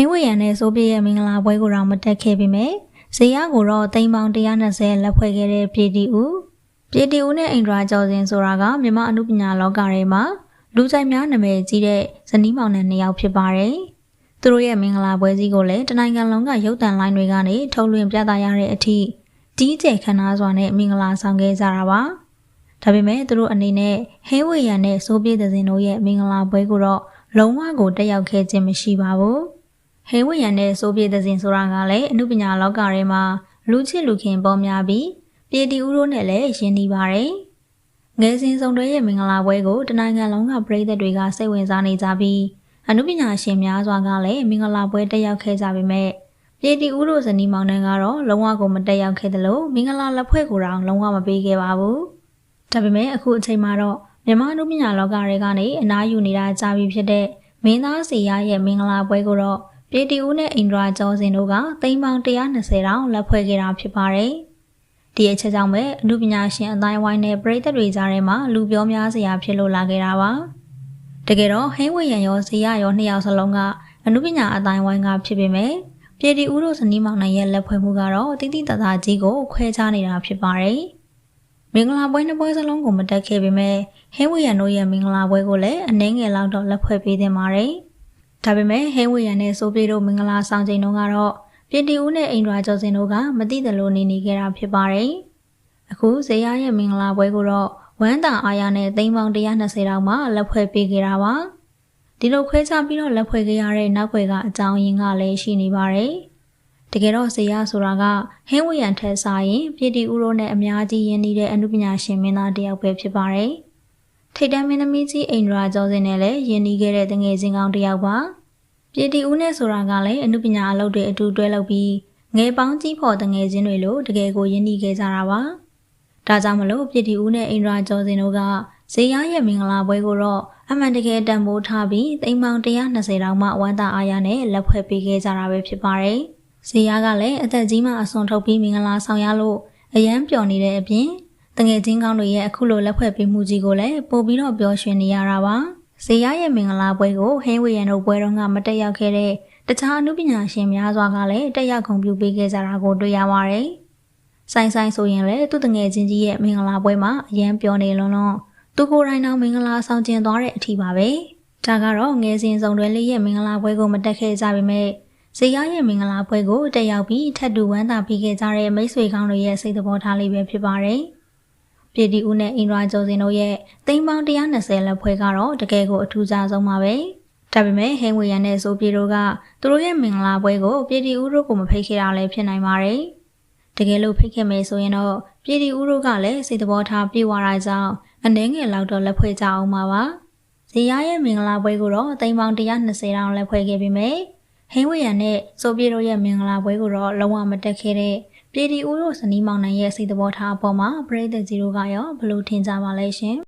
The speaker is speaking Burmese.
ဟင်းဝေရံနဲ့ဆိုပြရဲ့မင်္ဂလာပွဲကိုတော့မတက်ခဲ့ပေမဲ့ဇေယျကိုတော့သိန်းပေါင်း120လက်ဖွဲ့ခဲ့တဲ့ပြည်တီဦးနဲ့အိန္ဒြာကျော်စင်ဆိုတာကမြန်မာအနုပညာလောကထဲမှာလူကြိုက်များနာမည်ကြီးတဲ့ဇနီးမောင်နှံ2ယောက်ဖြစ်ပါတယ်။သူတို့ရဲ့မင်္ဂလာပွဲကြီးကိုလည်းတနိုင်ငံလုံးကရုပ်သံလိုင်းတွေကနေထုတ်လွှင့်ပြသရတဲ့အထိကြီးကျယ်ခမ်းနားစွာနဲ့မင်္ဂလာဆောင်ခဲ့ကြတာပါ။ဒါပေမဲ့သူတို့အနေနဲ့ဟင်းဝေရံနဲ့ဆိုပြတဲ့စင်တို့ရဲ့မင်္ဂလာပွဲကိုတော့လုံးဝကိုတက်ရောက်ခဲ့ခြင်းမရှိပါဘူး။ဟင်းဝေရံနဲ့ဆိုပြတဲ့စင်ဆိုတာကလည်းအနုပညာလောကထဲမှာလူချစ်လူခင်ပေါ်များပြီးပြည်တီဦးတို့နဲ့လည်းရင်းနှီးပါတယ်။ငယ်စဉ်ဆောင်တွေရဲ့မင်္ဂလာပွဲကိုတနိုင်ငံလုံးကပရိသတ်တွေကစိတ်ဝင်စားနေကြပြီးအနုပညာရှင်များစွာကလည်းမင်္ဂလာပွဲတက်ရောက်ခဲ့ကြပေမဲ့ပြည်တီဦးတို့ဇနီးမောင်နှံကတော့လုံးဝကိုမတက်ရောက်ခဲ့သလိုမင်္ဂလာလက်ဖွဲ့ကိုတော့လုံးဝမပေးခဲ့ပါဘူး။ဒါပေမဲ့အခုအချိန်မှာတော့မြန်မာအနုပညာလောကတွေကနေအနားယူနေတာကြာပြီဖြစ်တဲ့မင်းသားစီရရဲ့မင်္ဂလာပွဲကိုတော့ပြည်တီဦးနဲ့အိန္ဒြာကျော်စင်တို့ကသိန်းပေါင်း120တောင်လက်ဖွဲ့ခဲ့တာဖြစ်ပါတယ်။ဒီအချက်ကြောင့်ပဲအနုပညာရှင်အတိုင်းဝိုင်းနဲ့ပရိသတ်တွေကြားထဲမှာလူပြောများစရာဖြစ်လို့လာခဲ့တာပါ။တကယ်တော့ဟင်းဝေရံရောဇေယျရော2ယောက်စလုံးကအနုပညာအတိုင်းဝိုင်းကဖြစ်ပေမဲ့ပြည်တီဦးတို့ဇနီးမောင်နှံရဲ့လက်ဖွဲ့မှုကတော့တိတိတသာကြီးကိုခွဲခြားနေတာဖြစ်ပါတယ်။မင်္ဂလာပွဲနှစ်ပွဲစလုံးကိုမတက်ခဲ့ပေမဲ့ဟင်းဝေရံတို့ရဲ့မင်္ဂလာပွဲကိုလည်းအနည်းငယ်လောက်တော့လက်ဖွဲ့ပေးသင့်ပါတယ်။ဒါပေမဲ့ဟင်းဝေရံနဲ့ဆိုပြေတို့မင်္ဂလာဆောင်ချိန်တုန်းကတော့ပြည်တီဦးနဲ့အိန္ဒြာကျော်စင်တို့ကမသိသလိုနေခဲ့တာဖြစ်ပါတယ်။အခုဇေယျရဲ့မင်္ဂလာပွဲကိုတော့ဝမ်းသာအားရနဲ့သိန်းပေါင်း120တောင်မှလက်ဖွဲ့ပေးခဲ့တာပါ။ဒီလိုခွဲခြားပြီးတော့လက်ဖွဲ့ခဲ့ရတဲ့နောက်ွယ်ကအကြောင်းရင်းကလည်းရှိနေပါတယ်။တကယ်တော့ဇေယျဆိုတာကဟင်းဝေရံထက်စားရင်ပြည်တီဦးတို့နဲ့အများကြီးရင်းနှီးတဲ့အနုပညာရှင်မင်းသားတစ်ယောက်ပဲဖြစ်ပါတယ်။ထိတ်တန်းမင်းသမီးကြီးအိန္ဒြာကျော်စင်နဲ့လည်းရင်းနှီးခဲ့တဲ့တငယ်ချင်းကောင်းတစ်ယောက်ပါ။ပြည်တီဦးနဲ့ဆိုတာကလည်းအနုပညာအလုပ်တွေအတူတွဲလုပ်ပြီးငယ်ပေါင်းကြီးဖော်တငယ်ချင်းတွေလို့တကယ်ကိုရင်းနှီးခဲ့ကြတာပါ။ဒါကြောင့်မလို့ပြည်တီဦးနဲ့အိန္ဒြာကျော်စင်တို့ကဇေယျရဲ့မင်္ဂလာပွဲကိုတော့အမှန်တကယ်တန်ဖိုးထားပြီးသိန်းပေါင်း120တောင်မှဝမ်းသာအားရနဲ့လက်ဖွဲ့ပေးခဲ့ကြတာပဲဖြစ်ပါတယ်။ဇေယျကလည်းအသက်ကြီးမှအစွန်ထုတ်ပြီးမင်္ဂလာဆောင်ရလို့အယမ်းပျော်နေတဲ့အပြင်တငယ်ချင်းကောင်းတွေရဲ့အခုလိုလက်ဖွဲ့ပေးမှုကြီးကိုလည်းပို့ပြီးတော့ပျော်ရွှင်နေရတာပါ။ဇေယျရဲ့မင်္ဂလာပွဲကိုဟင်းဝေရံတို့ပွဲတော်ကမတက်ရောက်ခဲ့တဲ့တခြားအနုပညာရှင်များစွာကလည်းတက်ရောက်ဂုဏ်ပြုပေးခဲ့ကြတာကိုတွေ့ရပါတယ်။ဆိုင်ဆိုရင်လည်းသူ့တငယ်ချင်းကြီးရဲ့မင်္ဂလာပွဲမှာအယမ်းပျော်နေလွန်းသူကိုယ်တိုင်တော့မင်္ဂလာဆောင်ကျင်သွားတဲ့အထိပါပဲ။ဒါကတော့ငယ်စဉ်ဆောင်တွဲလေးရဲ့မင်္ဂလာပွဲကိုမတက်ခဲ့ကြပေမဲ့ဇေယျရဲ့မင်္ဂလာပွဲကိုတက်ရောက်ပြီးထပ်တူဝမ်းသာပြီးခဲ့ကြတဲ့မိတ်ဆွေကောင်းတွေရဲ့စိတ်သဘောထားလေးပဲဖြစ်ပါတယ်။ပြည်တီဦးနဲ့အိန္ဒြာကျော်စင်တို့ရဲ့သိန်းပေါင်း120လက်ဖွဲ့ကတော့တကယ်ကိုအထူးခြားဆုံးပါပဲ။ဒါပေမဲ့ဟင်းဝေရံနဲ့ဆိုပြေတို့ကသူတို့ရဲ့မင်္ဂလာပွဲကိုပြည်တီဦးတို့ကိုမဖိတ်ခဲ့တာလည်းဖြစ်နိုင်ပါတယ်။တကယ်လို့ဖိတ်ခဲ့မယ်ဆိုရင်တော့ပြည်တီဦးတို့ကလည်းစိတ်သဘောထားပြေဝတာကြောင့်အနည်းငယ်လောက်တော့လက်ဖွဲ့ကြအောင်ပါပါ။ဇေယျရဲ့မင်္ဂလာပွဲကိုတော့သိန်းပေါင်း120တောင်လက်ဖွဲ့ခဲ့ပေမဲ့ဟင်းဝေရံနဲ့ဆိုပြေတို့ရဲ့မင်္ဂလာပွဲကိုတော့လုံးဝမတက်ခဲ့တဲ့ပြည်တီဦးတို့ဇနီးမောင်နှံရဲ့စိတ်သဘောထားအပေါ်မှာပရိသတ်ကြီးတို့ကရောဘယ်လိုထင်ကြပါလဲရှင်။